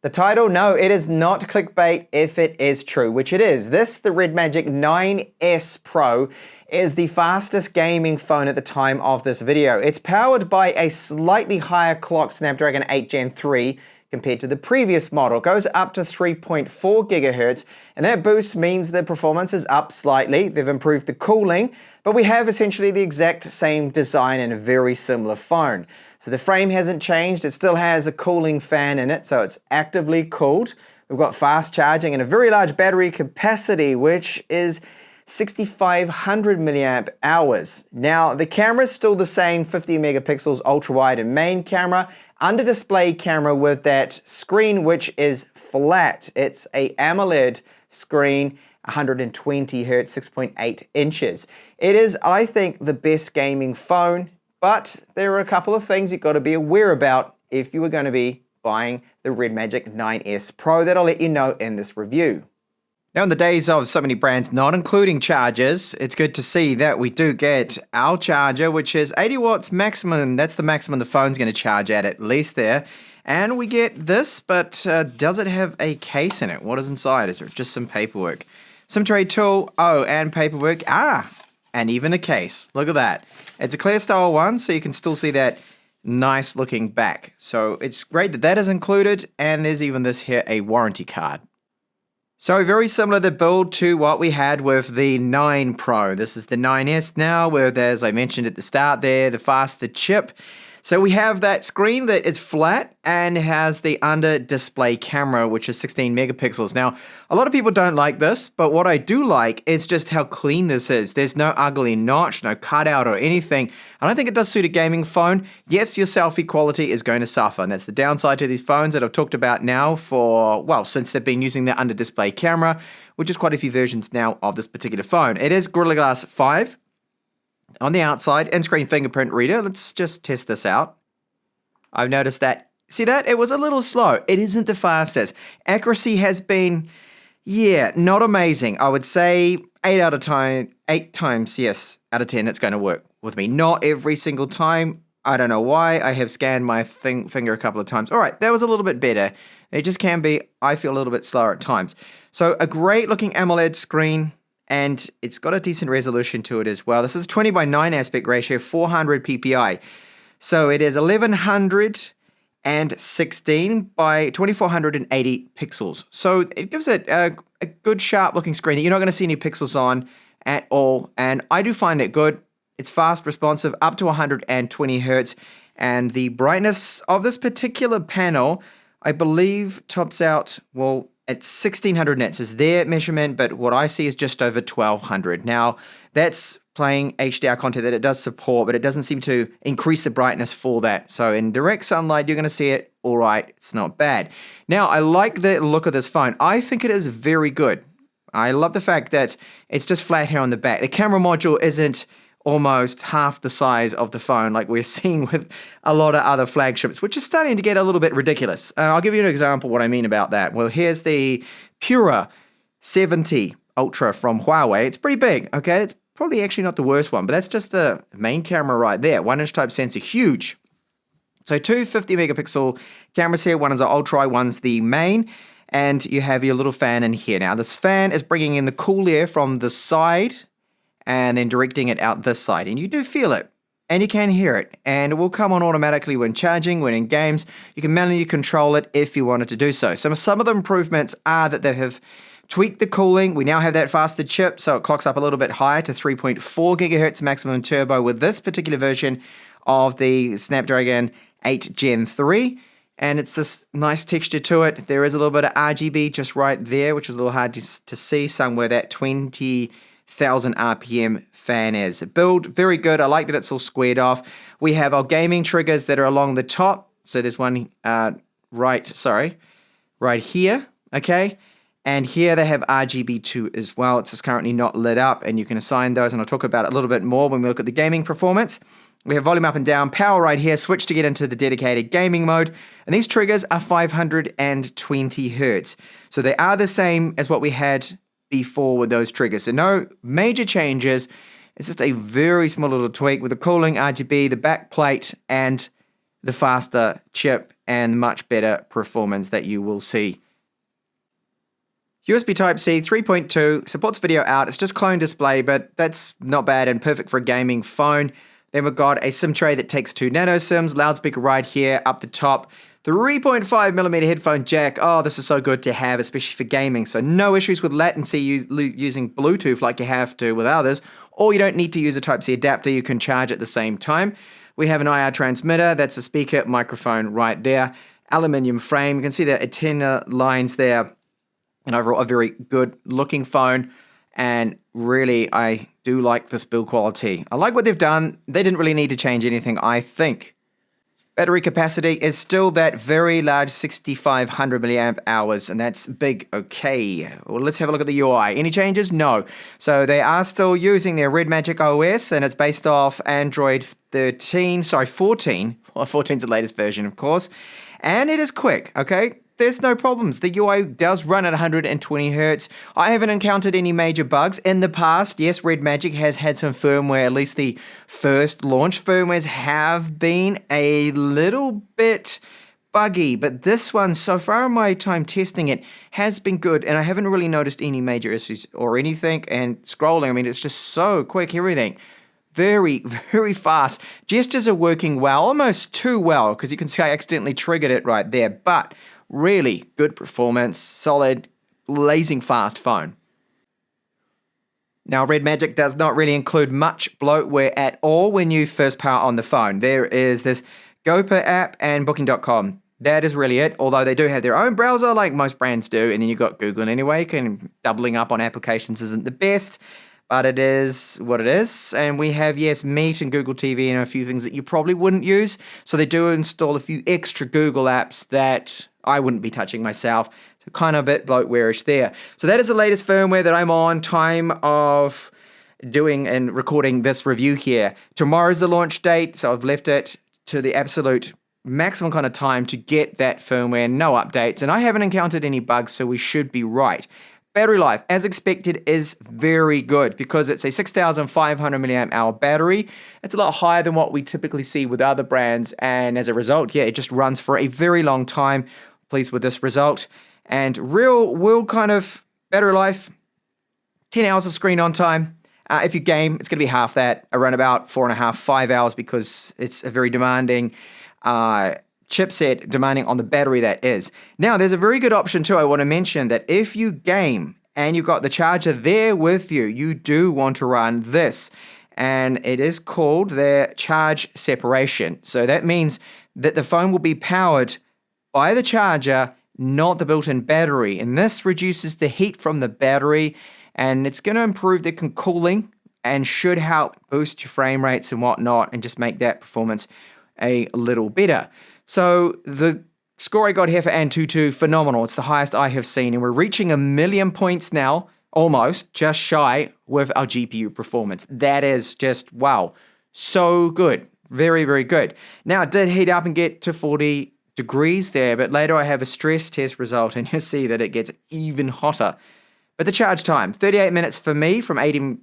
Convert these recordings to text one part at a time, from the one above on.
The title, no, it is not clickbait if it is true, which it is. This, the Redmagic 9S Pro, is the fastest gaming phone at the time of this video. It's powered by a slightly higher clock Snapdragon 8 Gen 3 compared to the previous model. It goes up to 3.4 gigahertz, and that boost means the performance is up slightly. They've improved the cooling, but we have essentially the exact same design in a very similar phone. So the frame hasn't changed. It still has a cooling fan in it, so it's actively cooled. We've got fast charging and a very large battery capacity, which is 6,500 milliamp hours. Now, the camera is still the same, 50 megapixels ultra wide and main camera, under display camera with that screen, which is flat. It's a AMOLED screen, 120 hertz, 6.8 inches. It is, I think, the best gaming phone. But there are a couple of things you've got to be aware about if you are going to be buying the Redmagic 9S Pro that I'll let you know in this review. Now, in the days of so many brands not including chargers, it's good to see that we do get our charger, which is 80 watts maximum. That's the maximum the phone's going to charge at least there. And we get this, but does it have a case in it? What is inside? Is there just some paperwork? Some tray tool, and paperwork. And even a case. Look at that. It's a clear style one, so you can still see that nice looking back. So it's great that that is included, and there's even this here, a warranty card. So very similar the build to what we had with the 9 Pro. This is the 9S now, where, as I mentioned at the start there, the faster chip. So we have that screen that is flat and has the under display camera, which is 16 megapixels. Now, a lot of people don't like this, but what I do like is just how clean this is. There's no ugly notch, no cutout or anything. I don't think it does suit a gaming phone. Yes, your selfie quality is going to suffer, and that's the downside to these phones that I've talked about now for, well, since they've been using the under display camera, which is quite a few versions now of this particular phone. It is Gorilla Glass 5. On the outside, in-screen fingerprint reader. Let's just test this out. I've noticed that, see that? It was a little slow. It isn't the fastest. Accuracy has been, not amazing. I would say 8 times, yes, out of 10, it's going to work with me. Not every single time. I don't know why. I have scanned my finger a couple of times. All right, that was a little bit better. It just can be, I feel a little bit slower at times. So a great looking AMOLED screen. And it's got a decent resolution to it as well. This is 20 by 9 aspect ratio, 400 ppi. So it is 1116 by 2480 pixels. So it gives it a good sharp looking screen that you're not going to see any pixels on at all. And I do find it good. It's fast responsive, up to 120 hertz. And the brightness of this particular panel, I believe, tops out, well, it's 1600 nits is their measurement, but what I see is just over 1200. Now, that's playing HDR content that it does support, but it doesn't seem to increase the brightness for that. So in direct sunlight, you're going to see it all right. It's not bad. Now, I like the look of this phone. I think it is very good. I love the fact that it's just flat here on the back. The camera module isn't almost half the size of the phone like we're seeing with a lot of other flagships, which is starting to get a little bit ridiculous. I'll give you an example what I mean about that. Well, here's the Pura 70 Ultra from Huawei. It's pretty big, okay? It's probably actually not the worst one, but that's just the main camera right there. 1-inch type sensor, huge. So two 50 megapixel cameras here. One is an ultra, one's the main. And you have your little fan in here. Now, this fan is bringing in the cool air from the side and then directing it out this side. And you do feel it, and you can hear it. And it will come on automatically when charging, when in games. You can manually control it if you wanted to do so. Some of the improvements are that they have tweaked the cooling. We now have that faster chip, so it clocks up a little bit higher to 3.4 gigahertz maximum turbo with this particular version of the Snapdragon 8 Gen 3. And it's this nice texture to it. There is a little bit of RGB just right there, which is a little hard to see somewhere. That 20,000 RPM fan is. Build, very good. I like that it's all squared off. We have our gaming triggers that are along the top. So there's one right here, okay? And here they have RGB2 as well. It's just currently not lit up, and you can assign those, and I'll talk about it a little bit more when we look at the gaming performance. We have volume up and down, power right here, switch to get into the dedicated gaming mode, and these triggers are 520 hertz. So they are the same as what we had before with those triggers. So no major changes. It's just a very small little tweak with the cooling, RGB, the back plate, and the faster chip and much better performance that you will see. USB Type-C 3.2 supports video out. It's just clone display, but that's not bad and perfect for a gaming phone. Then we've got a SIM tray that takes 2 nano SIMs, loudspeaker right here up the top, 3.5mm headphone jack. Oh, this is so good to have, especially for gaming. So no issues with latency using Bluetooth like you have to with others, or you don't need to use a Type-C adapter. You can charge at the same time. We have an IR transmitter. That's a speaker microphone right there. Aluminium frame. You can see the antenna lines there. And overall, a very good looking phone. And really, I do like this build quality. I like what they've done. They didn't really need to change anything, I think. Battery capacity is still that very large 6,500 milliamp hours, and that's big. Okay, well, let's have a look at the UI. Any changes? No. So they are still using their Redmagic OS, and it's based off Android 14. Well, 14 is the latest version, of course. And it is quick, okay? There's no problems. The UI does run at 120 Hz. I haven't encountered any major bugs. In the past, yes, Redmagic has had some firmware, at least the first launch firmwares have been a little bit buggy, but this one, so far in my time testing it, has been good, and I haven't really noticed any major issues or anything. And scrolling, I mean, it's just so quick, everything. Very, very fast. Gestures are working well, almost too well, because you can see I accidentally triggered it right there, but really good performance, solid, blazing fast phone. Now, Redmagic does not really include much bloatware at all when you first power on the phone. There is this GoPro app and Booking.com. That is really it, although they do have their own browser like most brands do, and then you've got Google anyway. Doubling up on applications isn't the best, but it is what it is. And we have, yes, Meet and Google TV and a few things that you probably wouldn't use. So they do install a few extra Google apps that I wouldn't be touching myself. So kind of a bit bloatware-ish there. So that is the latest firmware that I'm on, time of doing and recording this review here. Tomorrow's the launch date, so I've left it to the absolute maximum kind of time to get that firmware, no updates, and I haven't encountered any bugs, so we should be right. Battery life, as expected, is very good because it's a 6,500 milliamp hour battery. It's a lot higher than what we typically see with other brands, and as a result, yeah, it just runs for a very long time. Pleased with this result. And real world kind of battery life, 10 hours of screen on time. If you game, it's going to be half that, around about 4.5, 5 hours, because it's a very demanding chipset, demanding on the battery that is. Now, there's a very good option too. I want to mention that if you game and you've got the charger there with you, you do want to run this. And it is called their charge separation. So that means that the phone will be powered by the charger, not the built-in battery. And this reduces the heat from the battery, and it's going to improve the cooling and should help boost your frame rates and whatnot and just make that performance a little better. So the score I got here for Antutu, phenomenal. It's the highest I have seen, and we're reaching 1 million points now, almost, just shy, with our GPU performance. That is just, wow, so good. Very, very good. Now, it did heat up and get to 40 degrees there, but later I have a stress test result, and you'll see that it gets even hotter. But the charge time, 38 minutes for me, from 80%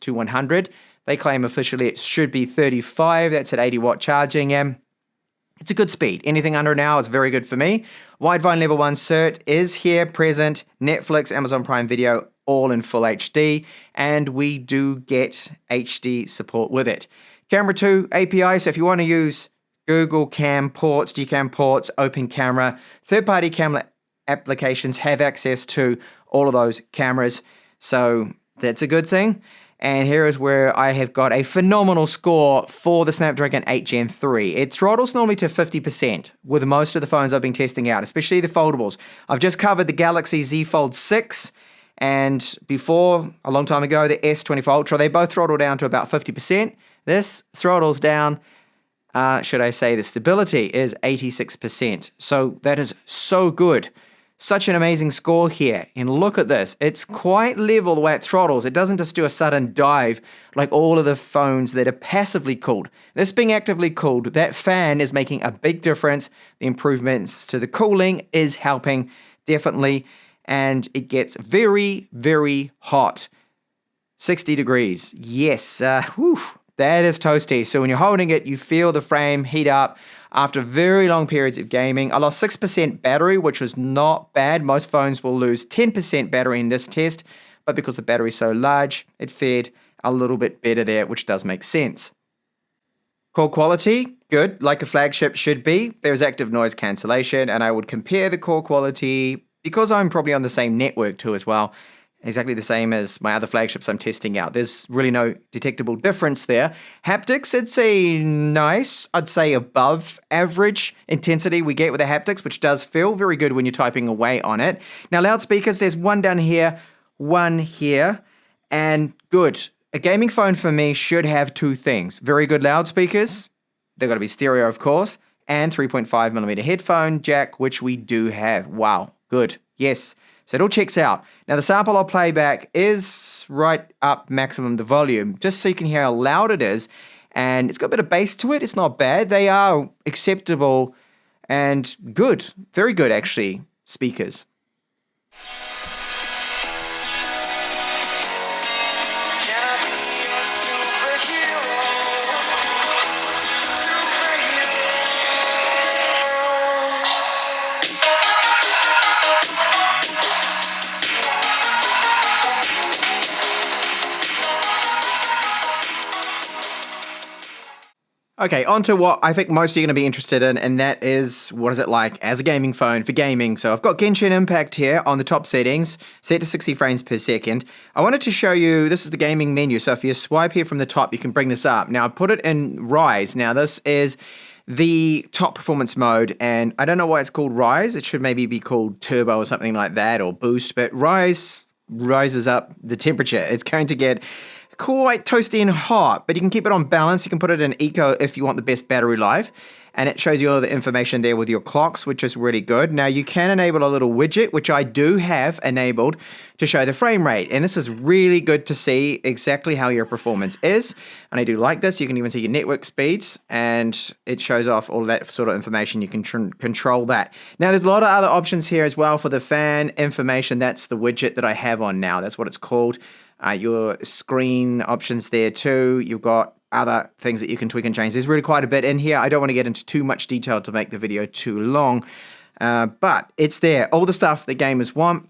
to 100. They claim officially it should be 35. That's at 80 watt charging. It's a good speed. Anything under an hour is very good for me. Widevine level 1 cert is here, present. Netflix, Amazon Prime Video, all in full HD. And we do get HD support with it. Camera 2 API. So if you want to use Google Cam ports, Gcam ports, Open Camera, third-party camera applications have access to all of those cameras. So that's a good thing. And here is where I have got a phenomenal score for the Snapdragon 8 Gen 3. It throttles normally to 50% with most of the phones I've been testing out, especially the foldables. I've just covered the Galaxy Z Fold 6, and before, a long time ago, the S24 Ultra. They both throttle down to about 50%. This throttles down, should I say, the stability is 86%. So that is so good. Such an amazing score here. And look at this. It's quite level the way it throttles. It doesn't just do a sudden dive like all of the phones that are passively cooled. This being actively cooled, that fan is making a big difference. The improvements to the cooling is helping, definitely. And it gets very, very hot. 60 degrees. Yes. That is toasty. So when you're holding it, you feel the frame heat up after very long periods of gaming. I lost 6% battery, which was not bad. Most phones will lose 10% battery in this test, but because the battery's so large, it fared a little bit better there, which does make sense. Call quality, good, like a flagship should be. There's active noise cancellation, and I would compare the call quality, because I'm probably on the same network too as well, exactly the same as my other flagships I'm testing out. There's really no detectable difference there. Haptics, it's a nice, I'd say above average intensity we get with the haptics, which does feel very good when you're typing away on it. Now loudspeakers, there's one down here, one here, and good. A gaming phone for me should have two things. Very good loudspeakers, they've got to be stereo of course, and 3.5mm headphone jack, which we do have. Wow, good, yes. So it all checks out. Now the sample I'll play back is right up maximum the volume, just so you can hear how loud it is. And it's got a bit of bass to it. It's not bad. They are acceptable and good. Very good, actually, speakers. Okay, on to what I think most of you are going to be interested in, and that is, what is it like as a gaming phone for gaming? So I've got Genshin Impact here on the top settings, set to 60 frames per second. I wanted to show you, this is the gaming menu, so if you swipe here from the top, you can bring this up. Now I put it in Rise. Now this is the top performance mode, and I don't know why it's called Rise. It should maybe be called Turbo or something like that, or Boost, but Rise rises up the temperature. It's going to get quite toasty and hot, but you can keep it on balance. You can put it in eco if you want the best battery life, and it shows you all the information there with your clocks, which is really good. Now you can enable a little widget, which I do have enabled, to show the frame rate, and this is really good to see exactly how your performance is, and I do like this. You can even see your network speeds, and it shows off all that sort of information. You can control that. Now there's a lot of other options here as well for the fan information. That's the widget that I have on now. That's what it's called. Your screen options there too. You've got other things that you can tweak and change. There's really quite a bit in here. I don't want to get into too much detail to make the video too long, but it's there. All the stuff that gamers want,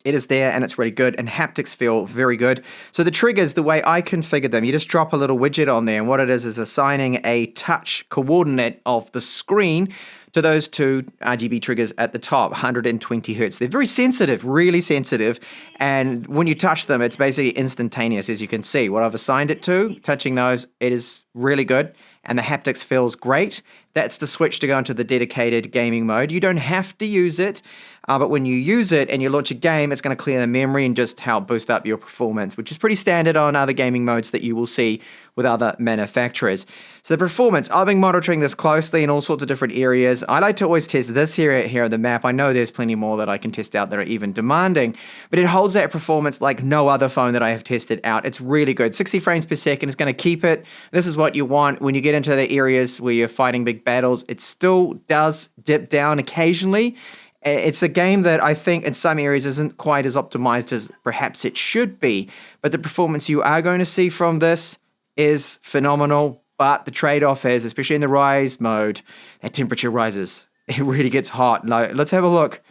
it is there, and it's really good, and haptics feel very good. So the triggers, the way I configured them, you just drop a little widget on there, and what it is assigning a touch coordinate of the screen to those two RGB triggers at the top, 120 Hertz. They're very sensitive, really sensitive, and when you touch them, it's basically instantaneous, as you can see. What I've assigned it to, touching those, it is really good, and the haptics feels great. That's the switch to go into the dedicated gaming mode. You don't have to use it, but when you use it and you launch a game, it's going to clear the memory and just help boost up your performance, which is pretty standard on other gaming modes that you will see with other manufacturers. So the performance, I've been monitoring this closely in all sorts of different areas. I like to always test this here on the map. I know there's plenty more that I can test out that are even demanding, but it holds that performance like no other phone that I have tested out. It's really good. 60 frames per second is going to keep it. This is what you want when you get into the areas where you're fighting big battles. It still does dip down occasionally. It's a game that I think in some areas isn't quite as optimized as perhaps it should be, but the performance you are going to see from this is phenomenal. But the trade-off is, especially in the Rise mode, that temperature rises. It really gets hot. Now, let's have a look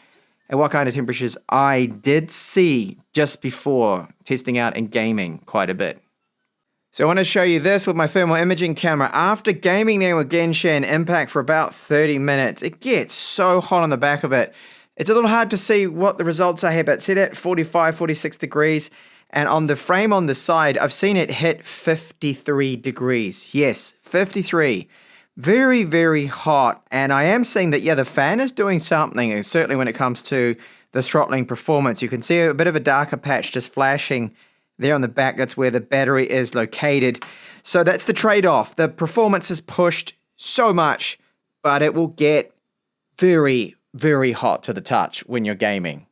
at what kind of temperatures I did see just before testing out and gaming quite a bit. So I want to show you this with my thermal imaging camera. After gaming there with Genshin Impact for about 30 minutes, it gets so hot on the back of it. It's a little hard to see what the results are here, but see that 45, 46 degrees. And on the frame on the side, I've seen it hit 53 degrees. Yes, 53. Very, very hot. And I am seeing that, yeah, the fan is doing something, certainly when it comes to the throttling performance. You can see a bit of a darker patch just flashing there on the back. That's where the battery is located. So that's the trade-off. The performance is pushed so much, but it will get very, very hot to the touch when you're gaming.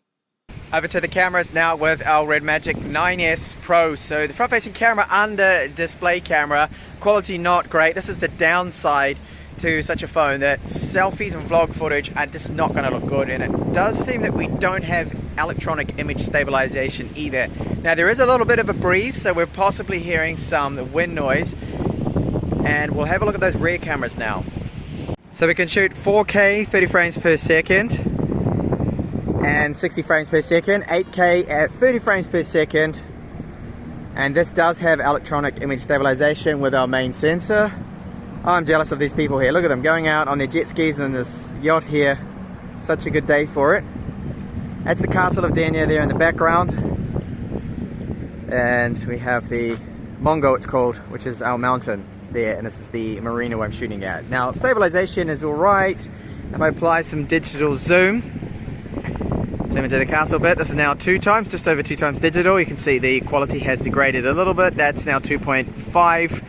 Over to the cameras now with our Redmagic 9S Pro. So the front-facing camera under display camera, quality not great. This is the downside. to such a phone that selfies and vlog footage are just not going to look good, and it does seem that we don't have electronic image stabilization either. Now there is a little bit of a breeze, so we're possibly hearing some wind noise, and we'll have a look at those rear cameras now. So we can shoot 4K 30 frames per second and 60 frames per second, 8K at 30 frames per second, and this does have electronic image stabilization with our main sensor. I'm jealous of these people here. Look at them going out on their jet skis in this yacht here. Such a good day for it. That's the castle of Denia there in the background. And we have the Mongo, it's called, which is our mountain there. And this is the marina I'm shooting at. Now, stabilization is all right. If I apply some digital zoom into the castle bit, this is now 2 times, just over 2 times digital. You can see the quality has degraded a little bit. That's now 2.5.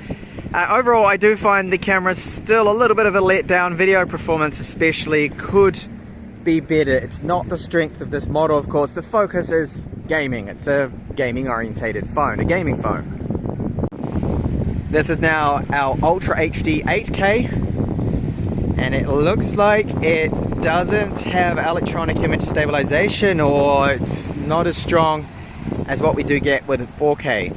Overall, I do find the camera's still a little bit of a letdown. Video performance especially could be better. It's not the strength of this model, of course. The focus is gaming. It's a gaming orientated phone, a gaming phone. This is now our Ultra HD 8K, and it looks like it doesn't have electronic image stabilization, or it's not as strong as what we do get with a 4K.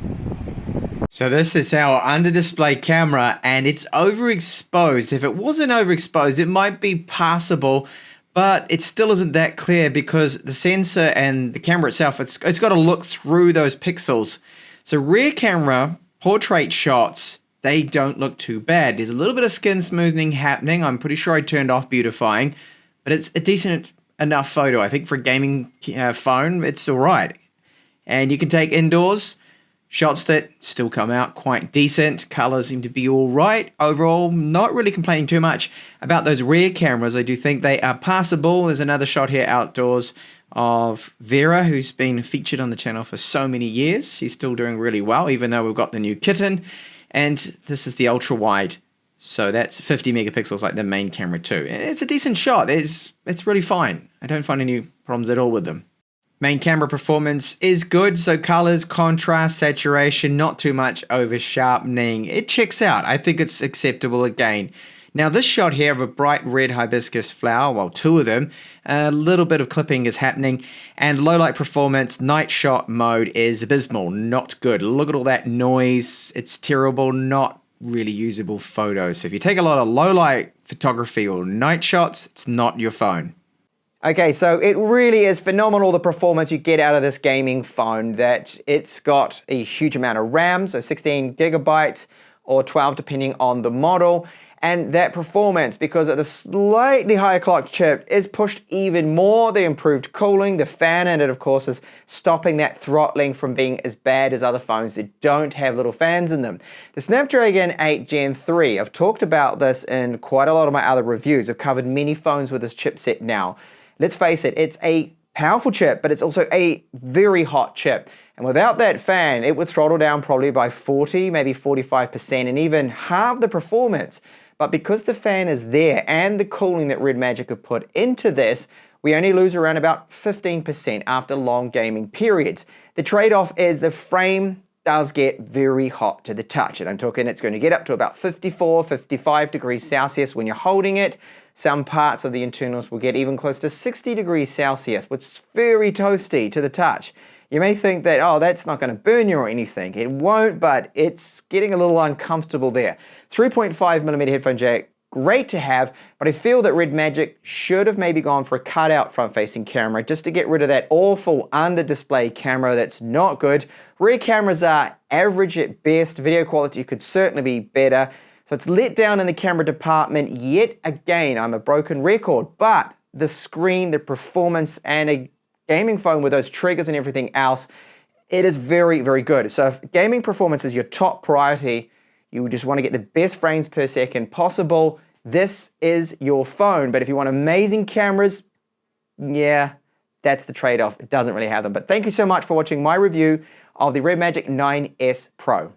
So this is our under display camera, and it's overexposed. If it wasn't overexposed, it might be passable, but it still isn't that clear because the sensor and the camera itself, it's got to look through those pixels. So rear camera portrait shots, they don't look too bad. There's a little bit of skin smoothing happening. I'm pretty sure I turned off beautifying, but it's a decent enough photo. I think for a gaming phone, it's all right. And you can take indoors shots that still come out quite decent. Colors seem to be all right. Overall, not really complaining too much about those rear cameras. I do think they are passable. There's another shot here outdoors of Vera, who's been featured on the channel for so many years. She's still doing really well, even though we've got the new kitten. And this is the ultra wide. So that's 50 megapixels like the main camera too. And it's a decent shot. It's really fine. I don't find any problems at all with them. Main camera performance is good, so colors, contrast, saturation, not too much over sharpening. It checks out. I think it's acceptable again. Now this shot here of a bright red hibiscus flower, well 2 of them, a little bit of clipping is happening, and low light performance, night shot mode is abysmal, not good. Look at all that noise, it's terrible, not really usable photos. So if you take a lot of low light photography or night shots, it's not your phone. Okay, so it really is phenomenal, the performance you get out of this gaming phone, that it's got a huge amount of RAM, so 16 gigabytes or 12 depending on the model, and that performance, because of the slightly higher clock chip, is pushed even more. The improved cooling, the fan in it, of course, is stopping that throttling from being as bad as other phones that don't have little fans in them. The Snapdragon 8 Gen 3, I've talked about this in quite a lot of my other reviews. I've covered many phones with this chipset now. Let's face it, it's a powerful chip, but it's also a very hot chip. And without that fan, it would throttle down probably by 40, maybe 45%, and even halve the performance. But because the fan is there and the cooling that Redmagic have put into this, we only lose around about 15% after long gaming periods. The trade-off is the frame does get very hot to the touch, and I'm talking it's going to get up to about 54, 55 degrees Celsius when you're holding it. Some parts of the internals will get even close to 60 degrees Celsius, which is very toasty to the touch. You may think that, oh, that's not going to burn you or anything. It won't, but it's getting a little uncomfortable there. 3.5mm headphone jack, great to have, but I feel that Redmagic should have maybe gone for a cutout front-facing camera just to get rid of that awful under-display camera that's not good. Rear cameras are average at best. Video quality could certainly be better. So it's let down in the camera department yet again. I'm a broken record, but the screen, the performance, and a gaming phone with those triggers and everything else, it is very, very good. So if gaming performance is your top priority, you just want to get the best frames per second possible, this is your phone. But if you want amazing cameras, yeah, that's the trade-off. It doesn't really have them. But thank you so much for watching my review of the Redmagic 9S Pro.